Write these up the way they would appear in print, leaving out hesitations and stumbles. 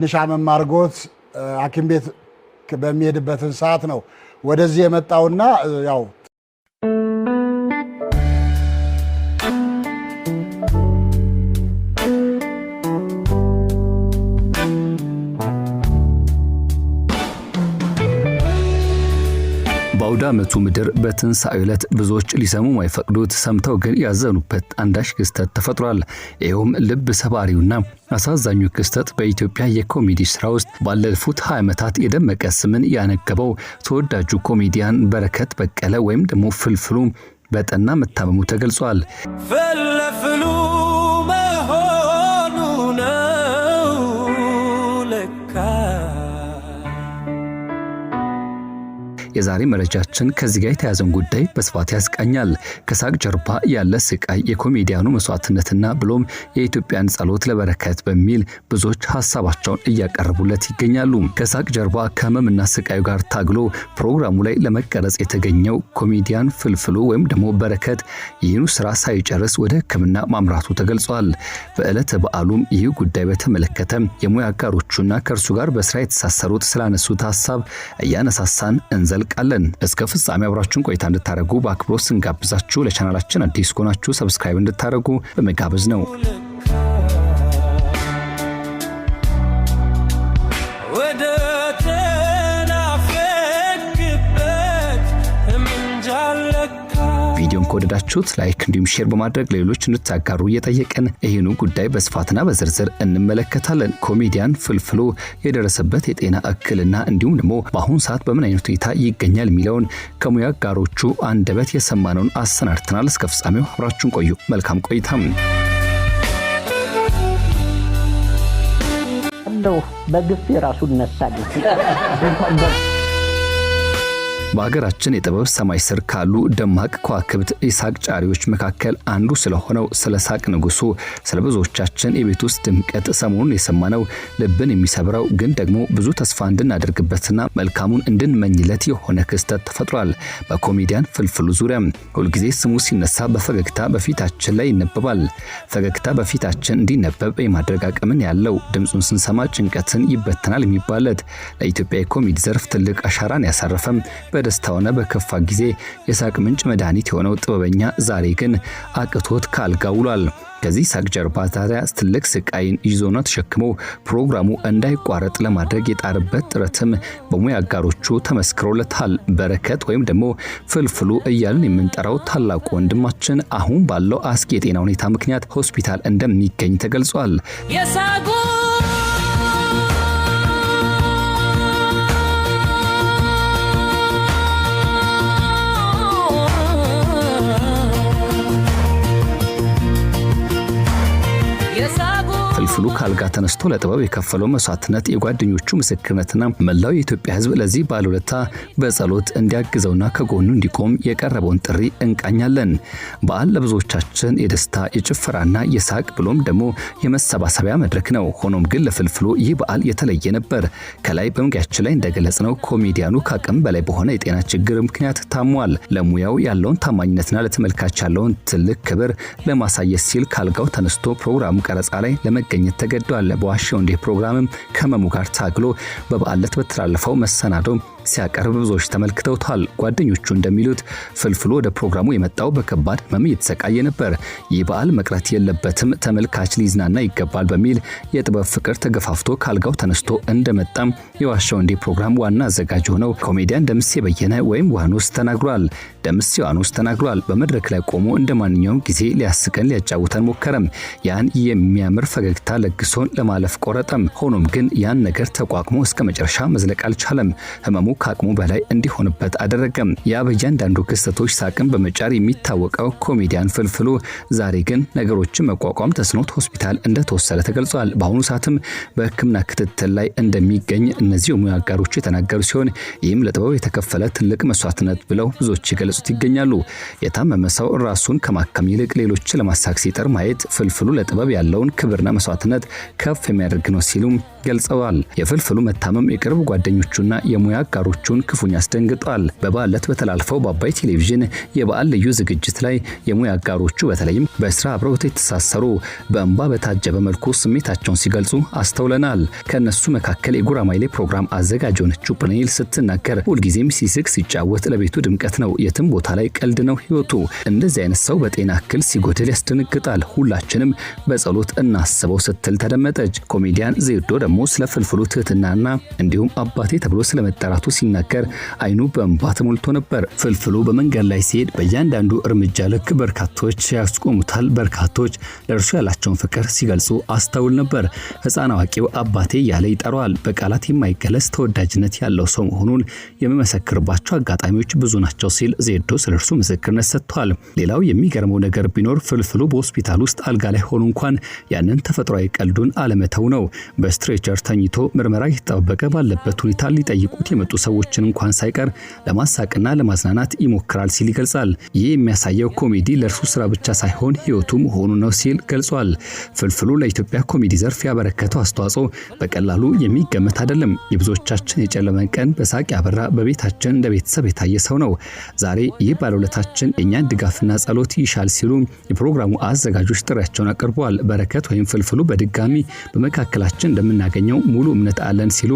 ንሻም ማርጎት ሐኪም ቤት በሚሄድበትን ሰዓት ነው ወደዚህ የመጣውና ያው በአውደ ዓመቱ ምድር በትንሣኤው ዕለት ብዙዎች ሊሰሙ ማይፈቅዱት ሰምተው ግን ያዘኑበት አንዳች ክስተት ተፈጥሯል። ይኸውም ልብ ሰባሪውና አሳዛኙ ክስተት በኢትዮጵያ የኮሜዲ ስራ ውስጥ ባለፉት 20 ዓመታት የደመቀ ስምን ያነገበው ተወዳጁ ኮሜዲያን በረከት በቀለ ወይም ደግሞ ፍልፍሉ በጠና መታመሙ ተገልጿል። ፍልፍሉ መሆኑ ነው ለካ። የዛሬ መረጃችን ከዚህ ጋር የተያዘን ጉዳይ በስፋት ያስቃኛል። ከሳቅ ጀርባ ያለ ስቃይ፣ የኮሜዲያኑ መስዋዕትነትና ብሎም የኢትዮጵያን ጸሎት ለበረከት በሚል ብዙዎች ሐሳባቸውን እያቀረቡለት ይገኛሉ። ከሳቅ ጀርባ ከህመምና ስቃዩ ጋር ታግሎ ፕሮግራሙ ላይ ለመቀረጽ የተገኘው ኮሜዲያን ፍልፍሉ ወይም ደግሞ በረከት ይህኑ ስራ ሳይጨርስ ወደ ሕክምና ማምራቱ ተገልጿል። በዕለተ በዓሉም ይህ ጉዳይ በተመለከተ የሙያ አጋሮቹና ከእርሱ ጋር በስራ የተሳሰሩት ስላነሱት ሐሳብ እያነሳሳን እንዘልቃለን። እስከ ፍጻሜ አብራችሁን ቆይታ እንድታደርጉ በአክብሮት ስንጋብዛችሁ ለቻናላችን አዲስ ከሆናችሁ ሰብስክራይብ እንድታደርጉ በመጋበዝ ነው። ቪዲዮን ከወደዳችሁት ላይክ እንዲሁም ሼር በማድረግ ለሌሎች እንድታጋሩ እየጠየቅን ይህኑ ጉዳይ በስፋትና በዝርዝር እንመለከታለን። ኮሜዲያን ፍልፍሉ የደረሰበት የጤና እክልና እንዲሁም ደግሞ በአሁኑ ሰዓት በምን አይነት ሁኔታ ይገኛል የሚለውን ከሙያ አጋሮቹ አንደበት የሰማነውን አሰናድተናል። እስከ ፍጻሜው አብራችሁን ቆዩ። መልካም ቆይታ። እንደው በግፍ የራሱ ነሳል። በሀገራችን የጥበብ ሰማይ ስር ካሉ ደማቅ ከዋክብት የሳቅ ጫሪዎች መካከል አንዱ ስለሆነው ስለ ሳቅ ንጉሱ ስለ ብዙዎቻችን የቤት ውስጥ ድምቀት ሰሞኑን የሰማነው ልብን የሚሰብረው ግን ደግሞ ብዙ ተስፋ እንድናደርግበትና መልካሙን እንድንመኝለት የሆነ ክስተት ተፈጥሯል። በኮሜዲያን ፍልፍሉ ዙሪያ ሁልጊዜ ስሙ ሲነሳ በፈገግታ በፊታችን ላይ ይነበባል። ፈገግታ በፊታችን እንዲነበብ የማድረግ አቅምን ያለው ድምጹን ስንሰማ ጭንቀትን ይበተናል የሚባለት ለኢትዮጵያ የኮሜዲ ዘርፍ ትልቅ አሻራን ያሳረፈም በደስታ ሆነ በከፋ ጊዜ የሳቅ ምንጭ መድኃኒት የሆነው ጥበበኛ ዛሬ ግን አቅቶት ካልጋ ውሏል። ከዚህ ሳቅ ጀርባ ታዲያ ትልቅ ስቃይን ይዞና ተሸክሞ ፕሮግራሙ እንዳይቋረጥ ለማድረግ የጣረበት ጥረትም በሙያ አጋሮቹ ተመስክሮለታል። በረከት ወይም ደግሞ ፍልፍሉ እያልን የምንጠራው ታላቁ ወንድማችን አሁን ባለው አስጊ የጤና ሁኔታ ምክንያት ሆስፒታል እንደሚገኝ ተገልጿል። ፍልፍሉ ካልጋ ተነስቶ ለጥበብ የከፈለው መስዋዕትነት፣ የጓደኞቹ ምስክርነትና መላው የኢትዮጵያ ሕዝብ ለዚህ ባለውለታ በጸሎት እንዲያግዘውና ከጎኑ እንዲቆም የቀረበውን ጥሪ እንቃኛለን። በዓል ለብዙዎቻችን የደስታ የጭፈራና የሳቅ ብሎም ደግሞ የመሰባሰቢያ መድረክ ነው። ሆኖም ግን ለፍልፍሉ ይህ በዓል የተለየ ነበር። ከላይ በመግቢያችን ላይ እንደገለጽነው ኮሜዲያኑ ከአቅም በላይ በሆነ የጤና ችግር ምክንያት ታሟል። ለሙያው ያለውን ታማኝነትና ለተመልካች ያለውን ትልቅ ክብር ለማሳየት ሲል ካልጋው ተነስቶ ፕሮግራሙ ቀረጻ ላይ ለመገኘት ተገዷል። በዋሻው እንደ ፕሮግራምም ከመሙ ጋር ታግሎ በበዓለት በተላለፈው መሰናዶ ሲያቀርብ ብዙዎች ተመልክተውታል። ጓደኞቹ እንደሚሉት ፍልፍሉ ወደ ፕሮግራሙ የመጣው በከባድ ህመም እየተሰቃየ ነበር። ይህ በዓል መቅረት የለበትም፣ ተመልካች ሊዝናና ይገባል በሚል የጥበብ ፍቅር ተገፋፍቶ ካልጋው ተነስቶ እንደመጣም የዋሻው እንደ ፕሮግራም ዋና አዘጋጅ ሆነው ኮሜዲያን ደምሴ በየነ ወይም ዋኖስ ተናግሯል። ደምሴ ዋኖስ ተናግሯል። በመድረክ ላይ ቆሞ እንደማንኛውም ጊዜ ሊያስቀን ሊያጫውተን ሞከረም። ያን የሚያምር ፈገግታ ለግሶን ለማለፍ ቆረጠም። ሆኖም ግን ያን ነገር ተቋቁሞ እስከ መጨረሻ መዝለቅ አልቻለም። ህመሙ ከአቅሙ በላይ እንዲሆንበት አደረገም። ያ በእያንዳንዱ ክስተቶች ሳቅን በመጫር የሚታወቀው ኮሜዲያን ፍልፍሉ ዛሬ ግን ነገሮችን መቋቋም ተስኖት ሆስፒታል እንደተወሰደ ተገልጿል። በአሁኑ ሰዓትም በሕክምና ክትትል ላይ እንደሚገኝ እነዚህ ሙያ አጋሮች የተናገሩ ሲሆን ይህም ለጥበብ የተከፈለ ትልቅ መስዋዕትነት ብለው ብዙዎች ይገልጹት ይገኛሉ። የታመመ ሰው ራሱን ከማከም ይልቅ ሌሎችን ለማሳክ ሲጥር ማየት ፍልፍሉ ለጥበብ ያለውን ክብርና መስዋዕትነት ከፍ የሚያደርግ ነው ሲሉም ገልጸዋል። የፍልፍሉ መታመም የቅርብ ጓደኞቹና የሙያ አጋሮቹን ክፉኛ አስደንግጧል። በበዓል ዕለት በተላልፈው በአባይ ቴሌቪዥን የበዓል ልዩ ዝግጅት ላይ የሙያ አጋሮቹ በተለይም በስራ አብረውት የተሳሰሩ በእንባ በታጀበ መልኩ ስሜታቸውን ሲገልጹ አስተውለናል። ከነሱ መካከል የጉራማይሌ ፕሮግራም አዘጋጅ የሆነችው ፕሌኔል ስትናገር ሁልጊዜም ሲስቅ ሲጫወት ለቤቱ ድምቀት ነው፣ የትም ቦታ ላይ ቀልድ ነው ህይወቱ። እንደዚህ አይነት ሰው በጤና እክል ሲጎድል ያስደነግጣል። ሁላችንም በጸሎት እናስበው ስትል ተደመጠች። ኮሜዲያን ዜዶ ደግሞ ስለ ፍልፍሉ ትህትናና እንዲሁም አባቴ ተብሎ ስለመጠራቱ ሲናገር አይኑ በእንባ ተሞልቶ ነበር። ፍልፍሉ በመንገድ ላይ ሲሄድ በእያንዳንዱ እርምጃ ልክ በርካቶች ያስቆሙታል። በርካቶች ለእርሱ ያላቸውን ፍቅር ሲገልጹ አስተውል ነበር። ህፃን አዋቂው አባቴ ያለ ይጠራዋል። በቃላት የማይገለጽ ተወዳጅነት ያለው ሰው መሆኑን የመመሰክርባቸው አጋጣሚዎች ብዙ ናቸው ሲል ዜዶ ስለርሱ ምስክርነት ሰጥቷል። ሌላው የሚገርመው ነገር ቢኖር ፍልፍሉ በሆስፒታል ውስጥ አልጋ ላይ ሆኖ እንኳን ያንን ተፈጥሯዊ ቀልዱን አለመተው ነው። በስትሬቸር ተኝቶ ምርመራ እየተጠባበቀ ባለበት ሁኔታ ሊጠይቁት የመጡ ሰዎችን እንኳን ሳይቀር ለማሳቅና ለማዝናናት ይሞክራል ሲል ይገልጻል። ይህ የሚያሳየው ኮሜዲ ለእርሱ ስራ ብቻ ሳይሆን ህይወቱ መሆኑ ነው ሲል ገልጿል። ፍልፍሉ ለኢትዮጵያ ኮሜዲ ዘርፍ ያበረከተው አስተዋጽኦ በቀላሉ የሚገመት አይደለም። የብዙዎቻችን የጨለመን ቀን በሳቅ ያበራ፣ በቤታችን እንደ ቤተሰብ የታየ ሰው ነው። ዛሬ ይህ ባለውለታችን የእኛን ድጋፍና ጸሎት ይሻል ሲሉ የፕሮግራሙ አዘጋጆች ጥሪያቸውን አቅርበዋል። በረከት ወይም ፍልፍሉ በድጋሚ በመካከላችን እንደምናገኘው ሙሉ እምነት አለን ሲሉ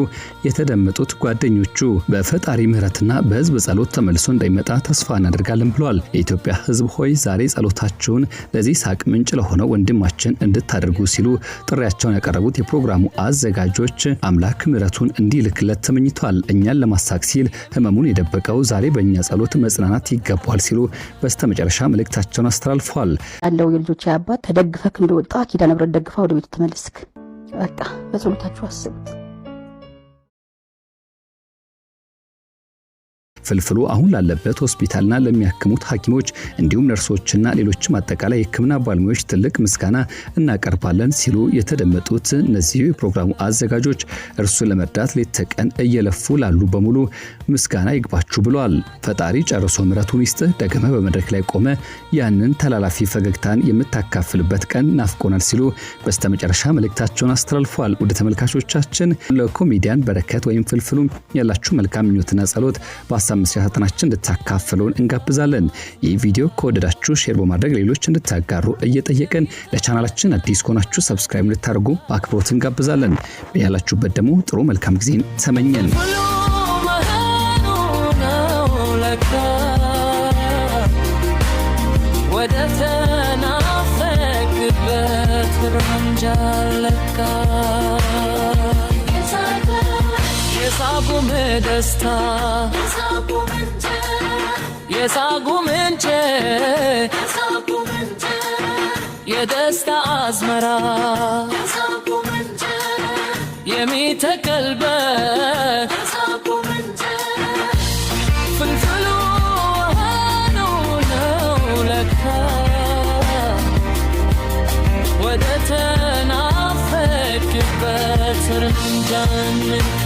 የተደመጡት ጓደኞቹ በፈጣሪ ምህረትና በህዝብ ጸሎት ተመልሶ እንደሚመጣ ተስፋ እናደርጋለን ብለዋል። የኢትዮጵያ ህዝብ ሆይ ዛሬ ጸሎታችሁን ለዚህ ሳቅ ምንጭ ለሆነው ወንድማችን እንድታደርጉ ሲሉ ጥሪያቸውን ያቀረቡት የፕሮግራሙ አዘጋጆች አምላክ ምህረቱን እንዲልክለት ተመኝቷል። እኛን ለማሳቅ ሲል ህመሙን የደበቀው ዛሬ በእኛ ጸሎት መጽናናት ይገባዋል ሲሉ በስተመጨረሻ መልእክታቸውን አስተላልፈዋል። ያለው የልጆች አባት ተደግፈክ እንደወጣ ኪዳነ ምሕረት ደግፋ ወደ ቤት ተመለስክ። በቃ በጸሎታችሁ አስቡት። ፍልፍሉ አሁን ላለበት ሆስፒታልና ለሚያክሙት ሐኪሞች እንዲሁም ነርሶችና ሌሎችም አጠቃላይ የሕክምና ባለሙያዎች ትልቅ ምስጋና እናቀርባለን ሲሉ የተደመጡት እነዚህ የፕሮግራሙ አዘጋጆች እርሱን ለመርዳት ሌት ተቀን እየለፉ ላሉ በሙሉ ምስጋና ይግባችሁ ብለዋል። ፈጣሪ ጨርሶ ምሕረቱን ይስጥህ፣ ደግመህ በመድረክ ላይ ቆመ ያንን ተላላፊ ፈገግታን የምታካፍልበት ቀን ናፍቆናል ሲሉ በስተመጨረሻ መልእክታቸውን አስተላልፈዋል። ወደ ተመልካቾቻችን ለኮሜዲያን በረከት ወይም ፍልፍሉ ያላችሁ መልካም ምኞትና ጸሎት መስራታችንን እንድታካፍሉን እንጋብዛለን። ይህ ቪዲዮ ከወደዳችሁ ሼር በማድረግ ሌሎች እንድታጋሩ እየጠየቅን ለቻናላችን አዲስ ከሆናችሁ ሰብስክራይብ እንድታደርጉ በአክብሮት እንጋብዛለን። በያላችሁበት ደግሞ ጥሩ መልካም ጊዜን ተመኘን። ወደ ተናፈቅበት ረንጃለካ የሳጉም ደስታ የሳጉም እንጨ የደስታ አዝመራ የሚተከልበት ፍልፍሉ ነው ለካ ወደ ተናፈቅበት ረንጃለካ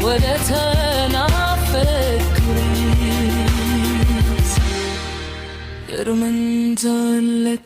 ወደ ተናፈቅኩት እርምንተን ለካ